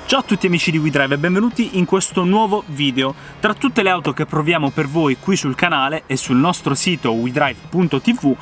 Ciao a tutti amici di WeDrive e benvenuti in questo nuovo video. Tra tutte le auto che proviamo per voi qui sul canale e sul nostro sito wedrive.tv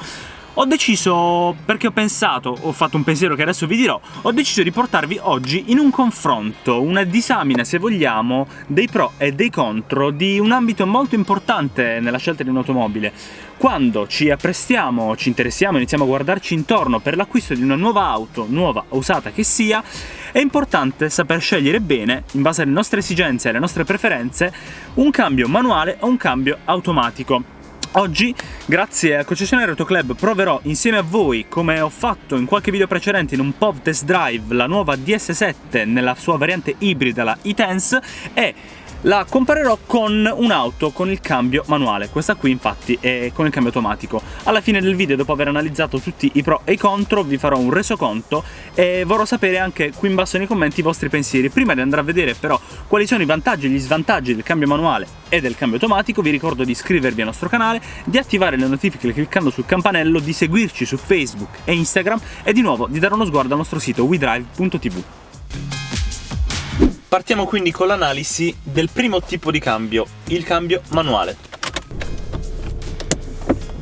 ho deciso, perché ho fatto un pensiero che adesso vi dirò, ho deciso di portarvi oggi in un confronto, una disamina se vogliamo, dei pro e dei contro di un ambito molto importante nella scelta di un'automobile. Quando ci apprestiamo, ci interessiamo, iniziamo a guardarci intorno per l'acquisto di una nuova auto, nuova o usata che sia, è importante saper scegliere bene, in base alle nostre esigenze e alle nostre preferenze, un cambio manuale o un cambio automatico. Oggi, grazie al concessionario Autoclub, proverò insieme a voi, come ho fatto in qualche video precedente in un POV test drive, la nuova DS7 nella sua variante ibrida, la e-Tense, e la comparerò con un'auto con il cambio manuale. Questa qui infatti è con il cambio automatico. Alla fine del video, dopo aver analizzato tutti i pro e i contro, vi farò un resoconto e vorrò sapere anche qui in basso nei commenti i vostri pensieri. Prima di andare a vedere però quali sono i vantaggi e gli svantaggi del cambio manuale e del cambio automatico, vi ricordo di iscrivervi al nostro canale, di attivare le notifiche cliccando sul campanello, di seguirci su Facebook e Instagram e di nuovo di dare uno sguardo al nostro sito wedrive.tv. Partiamo quindi con l'analisi del primo tipo di cambio, il cambio manuale.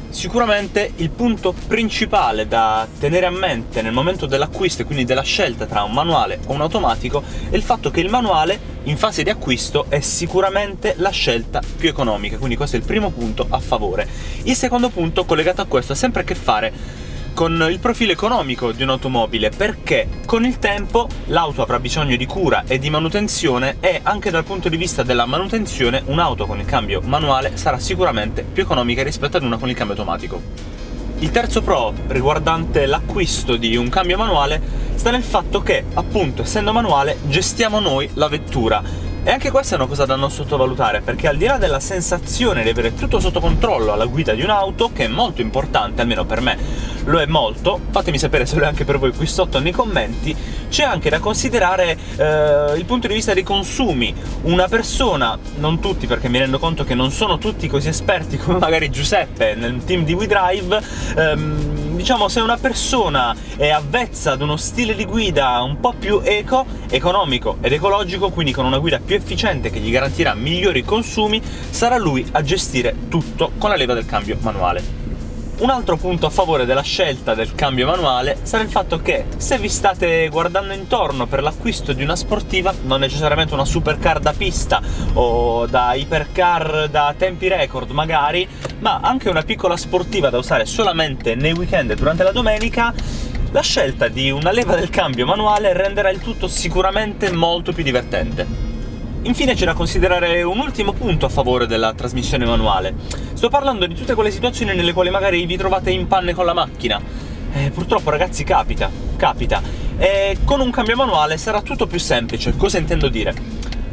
Sicuramente il punto principale da tenere a mente nel momento dell'acquisto e quindi della scelta tra un manuale o un automatico è il fatto che il manuale in fase di acquisto è sicuramente la scelta più economica, quindi questo è il primo punto a favore. Il secondo punto collegato a questo ha sempre a che fare con il profilo economico di un'automobile, perché con il tempo l'auto avrà bisogno di cura e di manutenzione e anche dal punto di vista della manutenzione un'auto con il cambio manuale sarà sicuramente più economica rispetto ad una con il cambio automatico. Il terzo pro riguardante l'acquisto di un cambio manuale sta nel fatto che, appunto, essendo manuale, gestiamo noi la vettura. E anche questa è una cosa da non sottovalutare, perché al di là della sensazione di avere tutto sotto controllo alla guida di un'auto, che è molto importante, almeno per me lo è molto, fatemi sapere se lo è anche per voi qui sotto nei commenti, c'è anche da considerare il punto di vista dei consumi. Una persona, non tutti perché mi rendo conto che non sono tutti così esperti come magari Giuseppe nel team di WeDrive, diciamo, se una persona è avvezza ad uno stile di guida un po' più economico ed ecologico, quindi con una guida più efficiente che gli garantirà migliori consumi, sarà lui a gestire tutto con la leva del cambio manuale. Un altro punto a favore della scelta del cambio manuale sarà il fatto che se vi state guardando intorno per l'acquisto di una sportiva, non necessariamente una supercar da pista o da hypercar da tempi record magari, ma anche una piccola sportiva da usare solamente nei weekend e durante la domenica, la scelta di una leva del cambio manuale renderà il tutto sicuramente molto più divertente. Infine c'è da considerare un ultimo punto a favore della trasmissione manuale. Sto parlando di tutte quelle situazioni nelle quali magari vi trovate in panne con la macchina. Purtroppo ragazzi capita. E con un cambio manuale sarà tutto più semplice. Cosa intendo dire?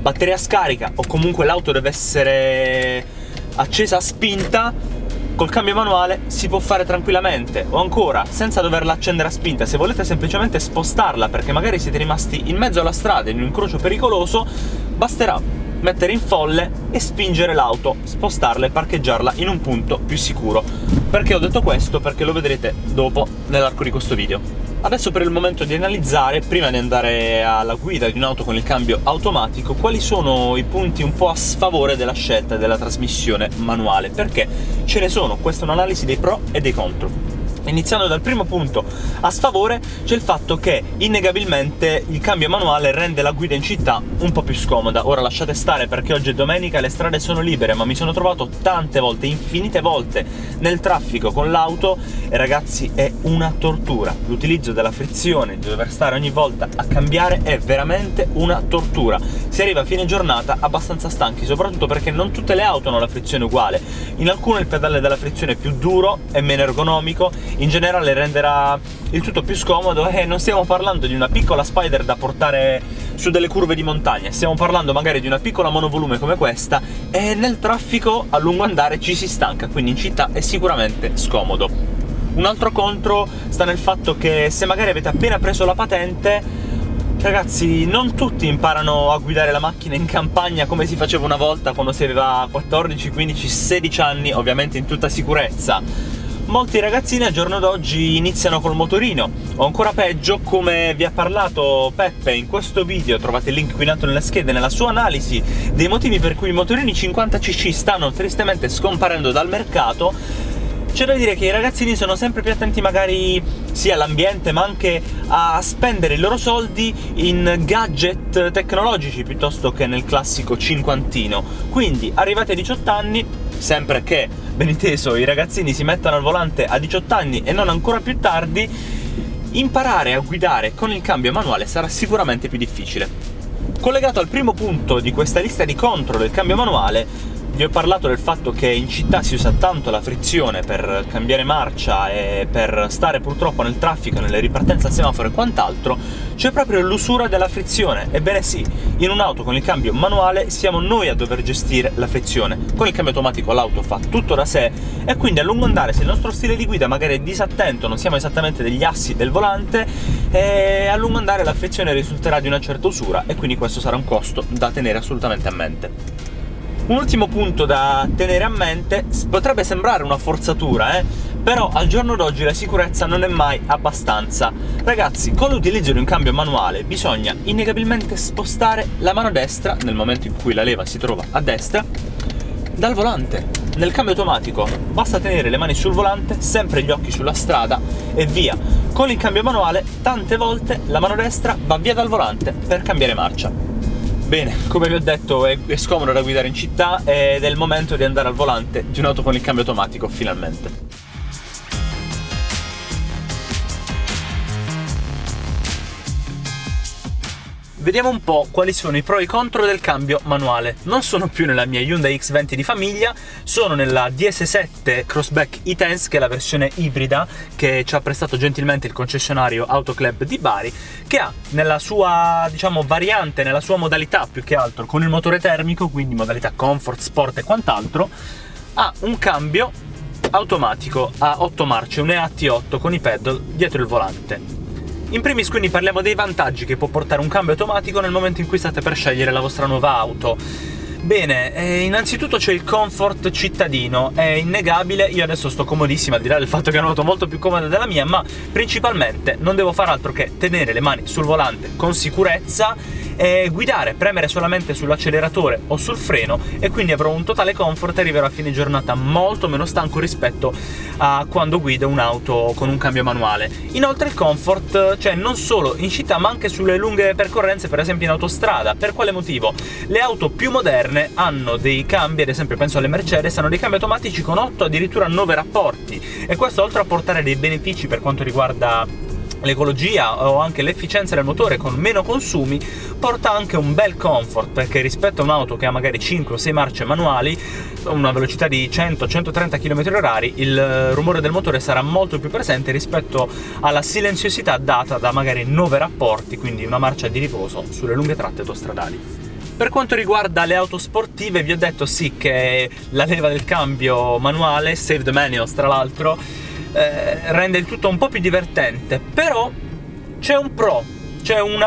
Batteria scarica o comunque l'auto deve essere accesa a spinta, col cambio manuale si può fare tranquillamente, o ancora senza doverla accendere a spinta. Se volete semplicemente spostarla perché magari siete rimasti in mezzo alla strada in un incrocio pericoloso, basterà mettere in folle e spingere l'auto, spostarla e parcheggiarla in un punto più sicuro. Perché ho detto questo? Perché lo vedrete dopo nell'arco di questo video. Adesso per il momento di analizzare, prima di andare alla guida di un'auto con il cambio automatico, quali sono i punti un po' a sfavore della scelta della trasmissione manuale, perché ce ne sono. Questa è un'analisi dei pro e dei contro. Iniziando dal primo punto a sfavore, c'è il fatto che innegabilmente il cambio manuale rende la guida in città un po' più scomoda. Ora lasciate stare perché oggi è domenica e le strade sono libere, ma mi sono trovato tante volte, infinite volte, nel traffico con l'auto e ragazzi è una tortura. L'utilizzo della frizione, di dover stare ogni volta a cambiare, è veramente una tortura. Si arriva a fine giornata abbastanza stanchi, soprattutto perché non tutte le auto hanno la frizione uguale. In alcune il pedale della frizione è più duro e meno ergonomico, in generale renderà il tutto più scomodo, e non stiamo parlando di una piccola Spider da portare su delle curve di montagna, stiamo parlando magari di una piccola monovolume come questa, e nel traffico a lungo andare ci si stanca, quindi in città è sicuramente scomodo. Un altro contro sta nel fatto che se magari avete appena preso la patente, ragazzi, non tutti imparano a guidare la macchina in campagna come si faceva una volta quando si aveva 14, 15, 16 anni, ovviamente in tutta sicurezza. molti ragazzini al giorno d'oggi iniziano col motorino, o ancora peggio, come vi ha parlato Peppe in questo video, trovate il link qui in alto nelle schede, nella sua analisi dei motivi per cui i motorini 50cc stanno tristemente scomparendo dal mercato. C'è da dire che i ragazzini sono sempre più attenti magari sia all'ambiente ma anche a spendere i loro soldi in gadget tecnologici piuttosto che nel classico cinquantino. Quindi arrivati a 18 anni, sempre che, ben inteso, i ragazzini si mettano al volante a 18 anni e non ancora più tardi, imparare a guidare con il cambio manuale sarà sicuramente più difficile. Collegato al primo punto di questa lista di contro del cambio manuale, vi ho parlato del fatto che in città si usa tanto la frizione per cambiare marcia e per stare purtroppo nel traffico, nelle ripartenze al semaforo e quant'altro. C'è proprio l'usura della frizione. Ebbene sì, in un'auto con il cambio manuale siamo noi a dover gestire la frizione. Con il cambio automatico l'auto fa tutto da sé e quindi a lungo andare, se il nostro stile di guida magari è disattento, non siamo esattamente degli assi del volante, a lungo andare la frizione risulterà di una certa usura e quindi questo sarà un costo da tenere assolutamente a mente. Un ultimo punto da tenere a mente, potrebbe sembrare una forzatura, però al giorno d'oggi la sicurezza non è mai abbastanza. Ragazzi, con l'utilizzo di un cambio manuale bisogna innegabilmente spostare la mano destra, nel momento in cui la leva si trova a destra, dal volante. Nel cambio automatico basta tenere le mani sul volante, sempre gli occhi sulla strada e via. Con il cambio manuale tante volte la mano destra va via dal volante per cambiare marcia. Bene, come vi ho detto è scomodo da guidare in città ed è il momento di andare al volante di un'auto con il cambio automatico, finalmente. Vediamo un po' quali sono i pro e i contro del cambio manuale. Non sono più nella mia Hyundai X20 di famiglia, sono nella DS7 Crossback E-Tense, che è la versione ibrida che ci ha prestato gentilmente il concessionario Autoclub di Bari, che ha nella sua, diciamo, variante, nella sua modalità più che altro con il motore termico, quindi modalità comfort, sport e quant'altro, ha un cambio automatico a 8 marce, un EAT8 con i pedal dietro il volante. In primis quindi parliamo dei vantaggi che può portare un cambio automatico nel momento in cui state per scegliere la vostra nuova auto. Bene, innanzitutto c'è il comfort cittadino, è innegabile. Io adesso sto comodissima, al di là del fatto che è un'auto molto più comoda della mia, ma principalmente non devo fare altro che tenere le mani sul volante con sicurezza e guidare, premere solamente sull'acceleratore o sul freno, e quindi avrò un totale comfort e arriverò a fine giornata molto meno stanco rispetto a quando guido un'auto con un cambio manuale. Inoltre il comfort c'è non solo in città ma anche sulle lunghe percorrenze, per esempio in autostrada. Per quale motivo? Le auto più moderne hanno dei cambi, ad esempio penso alle Mercedes, hanno dei cambi automatici con 8 addirittura 9 rapporti, e questo, oltre a portare dei benefici per quanto riguarda l'ecologia o anche l'efficienza del motore con meno consumi, porta anche un bel comfort, perché rispetto a un'auto che ha magari 5 o 6 marce manuali, una velocità di 100-130 km/h, il rumore del motore sarà molto più presente rispetto alla silenziosità data da magari 9 rapporti, quindi una marcia di riposo sulle lunghe tratte autostradali. Per quanto riguarda le auto sportive, vi ho detto sì che la leva del cambio manuale, Save the Manuals tra l'altro, rende il tutto un po' più divertente, però c'è un pro, c'è un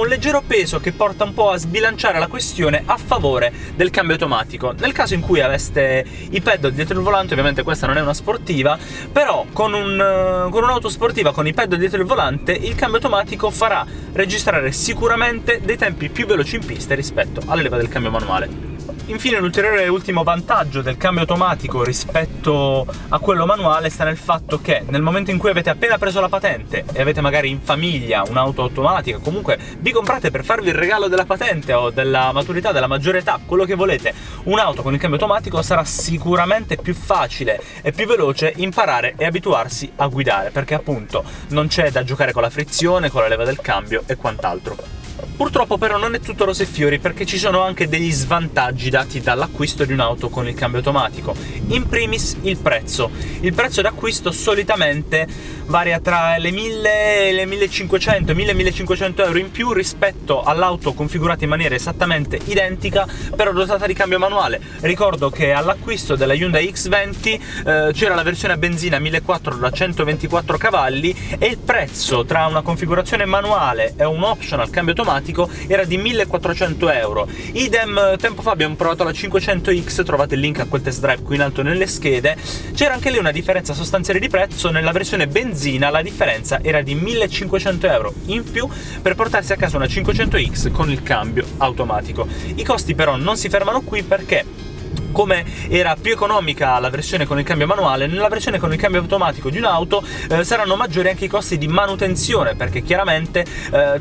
leggero peso che porta un po' a sbilanciare la questione a favore del cambio automatico. Nel caso in cui aveste i pedal dietro il volante, ovviamente questa non è una sportiva, però con un'auto sportiva con i pedal dietro il volante, il cambio automatico farà registrare sicuramente dei tempi più veloci in pista rispetto alla leva del cambio manuale. Infine, l'ulteriore e ultimo vantaggio del cambio automatico rispetto a quello manuale sta nel fatto che nel momento in cui avete appena preso la patente e avete magari in famiglia un'auto automatica, comunque vi comprate per farvi il regalo della patente o della maturità, della maggiore età, quello che volete, un'auto con il cambio automatico, sarà sicuramente più facile e più veloce imparare e abituarsi a guidare, perché appunto non c'è da giocare con la frizione, con la leva del cambio e quant'altro. Purtroppo però non è tutto rose e fiori, perché ci sono anche degli svantaggi dati dall'acquisto di un'auto con il cambio automatico. In primis il prezzo. Il prezzo d'acquisto solitamente varia tra le 1000 e le 1500, 1000-1500 euro in più rispetto all'auto configurata in maniera esattamente identica però dotata di cambio manuale. Ricordo che all'acquisto della Hyundai X20 c'era la versione a benzina 1400 da 124 cavalli e il prezzo tra una configurazione manuale e un optional cambio automatico automatico era di 1.400 euro. Idem, tempo fa abbiamo provato la 500X, trovate il link a quel test drive qui in alto nelle schede. C'era anche lì una differenza sostanziale di prezzo. Nella versione benzina la differenza era di 1.500 euro in più per portarsi a casa una 500X con il cambio automatico. I costi però non si fermano qui, perché come era più economica la versione con il cambio manuale, nella versione con il cambio automatico di un'auto saranno maggiori anche i costi di manutenzione, perché chiaramente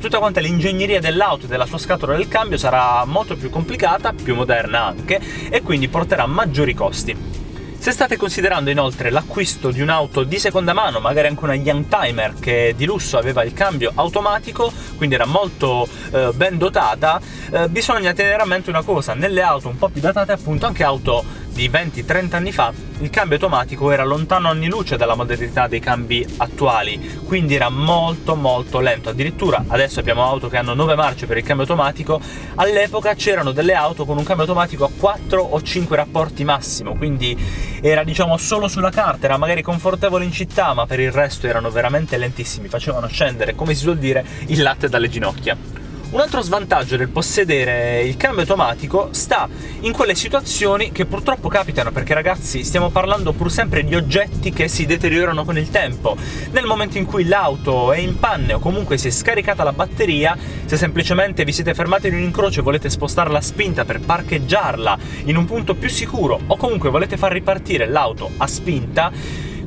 tutta quanta l'ingegneria dell'auto e della sua scatola del cambio sarà molto più complicata, più moderna anche, e quindi porterà maggiori costi. Se state considerando inoltre l'acquisto di un'auto di seconda mano, magari anche una Youngtimer che di lusso aveva il cambio automatico, quindi era molto ben dotata, bisogna tenere a mente una cosa: nelle auto un po' più datate, appunto anche auto di 20-30 anni fa, il cambio automatico era lontano anni luce dalla modernità dei cambi attuali, quindi era molto lento. Addirittura adesso abbiamo auto che hanno 9 marce per il cambio automatico, all'epoca c'erano delle auto con un cambio automatico a 4 o 5 rapporti massimo, quindi era solo sulla carta, era magari confortevole in città, ma per il resto erano veramente lentissimi, facevano scendere, come si suol dire, il latte dalle ginocchia. Un altro svantaggio del possedere il cambio automatico sta in quelle situazioni che purtroppo capitano, perché ragazzi stiamo parlando pur sempre di oggetti che si deteriorano con il tempo. Nel momento in cui l'auto è in panne o comunque si è scaricata la batteria, se semplicemente vi siete fermati in un incrocio e volete spostare la spinta per parcheggiarla in un punto più sicuro, o comunque volete far ripartire l'auto a spinta,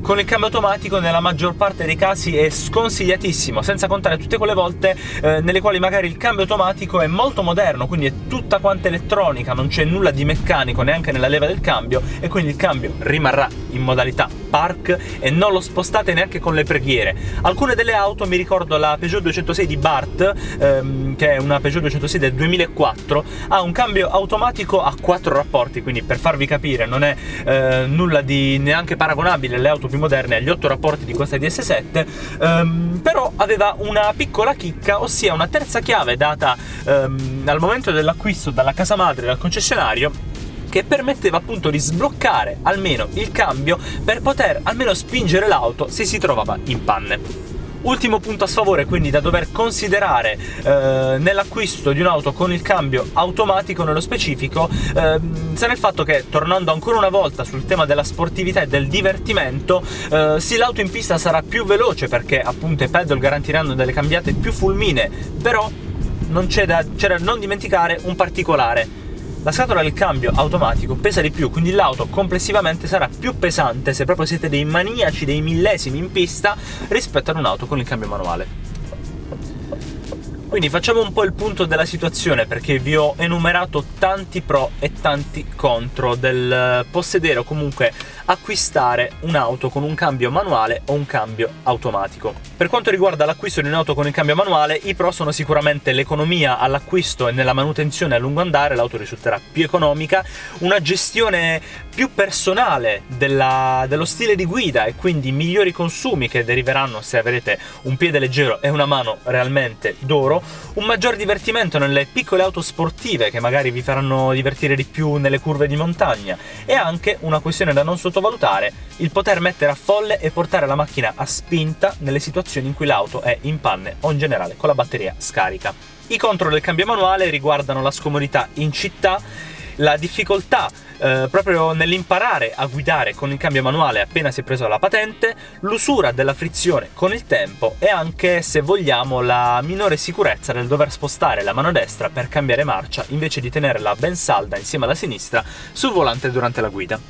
con il cambio automatico nella maggior parte dei casi è sconsigliatissimo, senza contare tutte quelle volte nelle quali magari il cambio automatico è molto moderno, quindi è tutta quanta elettronica, non c'è nulla di meccanico neanche nella leva del cambio, e quindi il cambio rimarrà in modalità park e non lo spostate neanche con le preghiere. Alcune delle auto, mi ricordo la Peugeot 206 di Bart, che è una Peugeot 206 del 2004, ha un cambio automatico a 4 rapporti, quindi per farvi capire non è nulla di neanche paragonabile alle auto più moderne agli 8 rapporti di questa DS7, però aveva una piccola chicca, ossia una terza chiave data al momento dell'acquisto dalla casa madre, dal concessionario, che permetteva appunto di sbloccare almeno il cambio per poter almeno spingere l'auto se si trovava in panne. Ultimo punto a sfavore quindi da dover considerare nell'acquisto di un'auto con il cambio automatico nello specifico, sarà il fatto che, tornando ancora una volta sul tema della sportività e del divertimento, sì, l'auto in pista sarà più veloce perché appunto i pedal garantiranno delle cambiate più fulminee, però c'è da non dimenticare un particolare: la scatola del cambio automatico pesa di più, quindi l'auto complessivamente sarà più pesante, se proprio siete dei maniaci dei millesimi in pista, rispetto ad un'auto con il cambio manuale. Quindi facciamo un po' il punto della situazione, perché vi ho enumerato tanti pro e tanti contro del possedere o comunque acquistare un'auto con un cambio manuale o un cambio automatico. Per quanto riguarda l'acquisto di un'auto con il cambio manuale, i pro sono sicuramente l'economia all'acquisto e nella manutenzione a lungo andare, l'auto risulterà più economica, una gestione più personale dello stile di guida e quindi migliori consumi che deriveranno se avrete un piede leggero e una mano realmente d'oro, un maggior divertimento nelle piccole auto sportive che magari vi faranno divertire di più nelle curve di montagna, e anche una questione da non sottovalutare: il poter mettere a folle e portare la macchina a spinta nelle situazioni in cui l'auto è in panne o in generale con la batteria scarica. I contro del cambio manuale riguardano la scomodità in città, la difficoltà proprio nell'imparare a guidare con il cambio manuale appena si è preso la patente, l'usura della frizione con il tempo e anche, se vogliamo, la minore sicurezza nel dover spostare la mano destra per cambiare marcia invece di tenerla ben salda insieme alla sinistra sul volante durante la guida.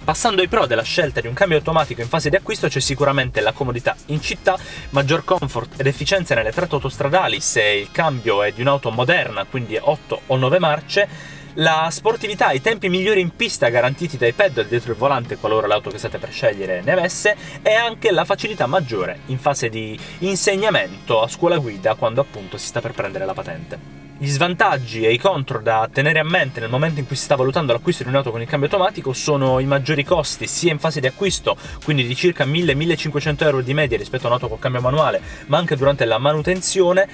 Passando ai pro della scelta di un cambio automatico in fase di acquisto, c'è sicuramente la comodità in città, maggior comfort ed efficienza nelle tratte autostradali se il cambio è di un'auto moderna, quindi 8 o 9 marce, la sportività, i tempi migliori in pista garantiti dai pedal dietro il volante qualora l'auto che state per scegliere ne avesse, e anche la facilità maggiore in fase di insegnamento a scuola guida quando appunto si sta per prendere la patente. Gli svantaggi e i contro da tenere a mente nel momento in cui si sta valutando l'acquisto di un'auto con il cambio automatico sono i maggiori costi, sia in fase di acquisto, quindi di circa 1000-1500 euro di media rispetto a un'auto con cambio manuale, ma anche durante la manutenzione,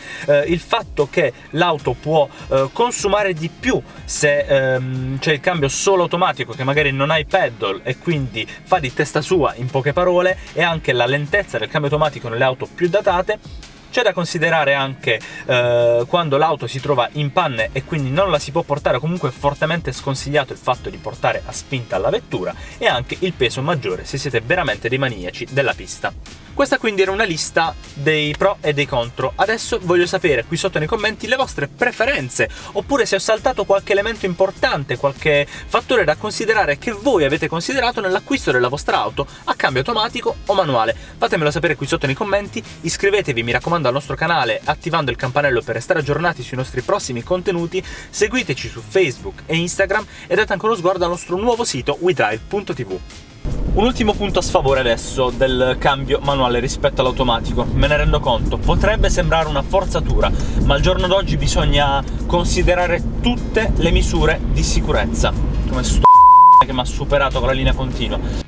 il fatto che l'auto può consumare di più se c'è il cambio solo automatico, che magari non ha i pedal e quindi fa di testa sua, in poche parole, e anche la lentezza del cambio automatico nelle auto più datate. C'è da considerare anche quando l'auto si trova in panne e quindi non la si può portare, o comunque è fortemente sconsigliato il fatto di portare a spinta la vettura, e anche il peso maggiore se siete veramente dei maniaci della pista. Questa quindi era una lista dei pro e dei contro. Adesso voglio sapere qui sotto nei commenti le vostre preferenze, oppure se ho saltato qualche elemento importante, qualche fattore da considerare che voi avete considerato nell'acquisto della vostra auto, a cambio automatico o manuale. Fatemelo sapere qui sotto nei commenti, iscrivetevi mi raccomando al nostro canale attivando il campanello per restare aggiornati sui nostri prossimi contenuti, seguiteci su Facebook e Instagram e date anche uno sguardo al nostro nuovo sito wedrive.tv. Un ultimo punto a sfavore adesso del cambio manuale rispetto all'automatico. Me ne rendo conto, potrebbe sembrare una forzatura, ma al giorno d'oggi bisogna considerare tutte le misure di sicurezza. Come sto che mi ha superato con la linea continua.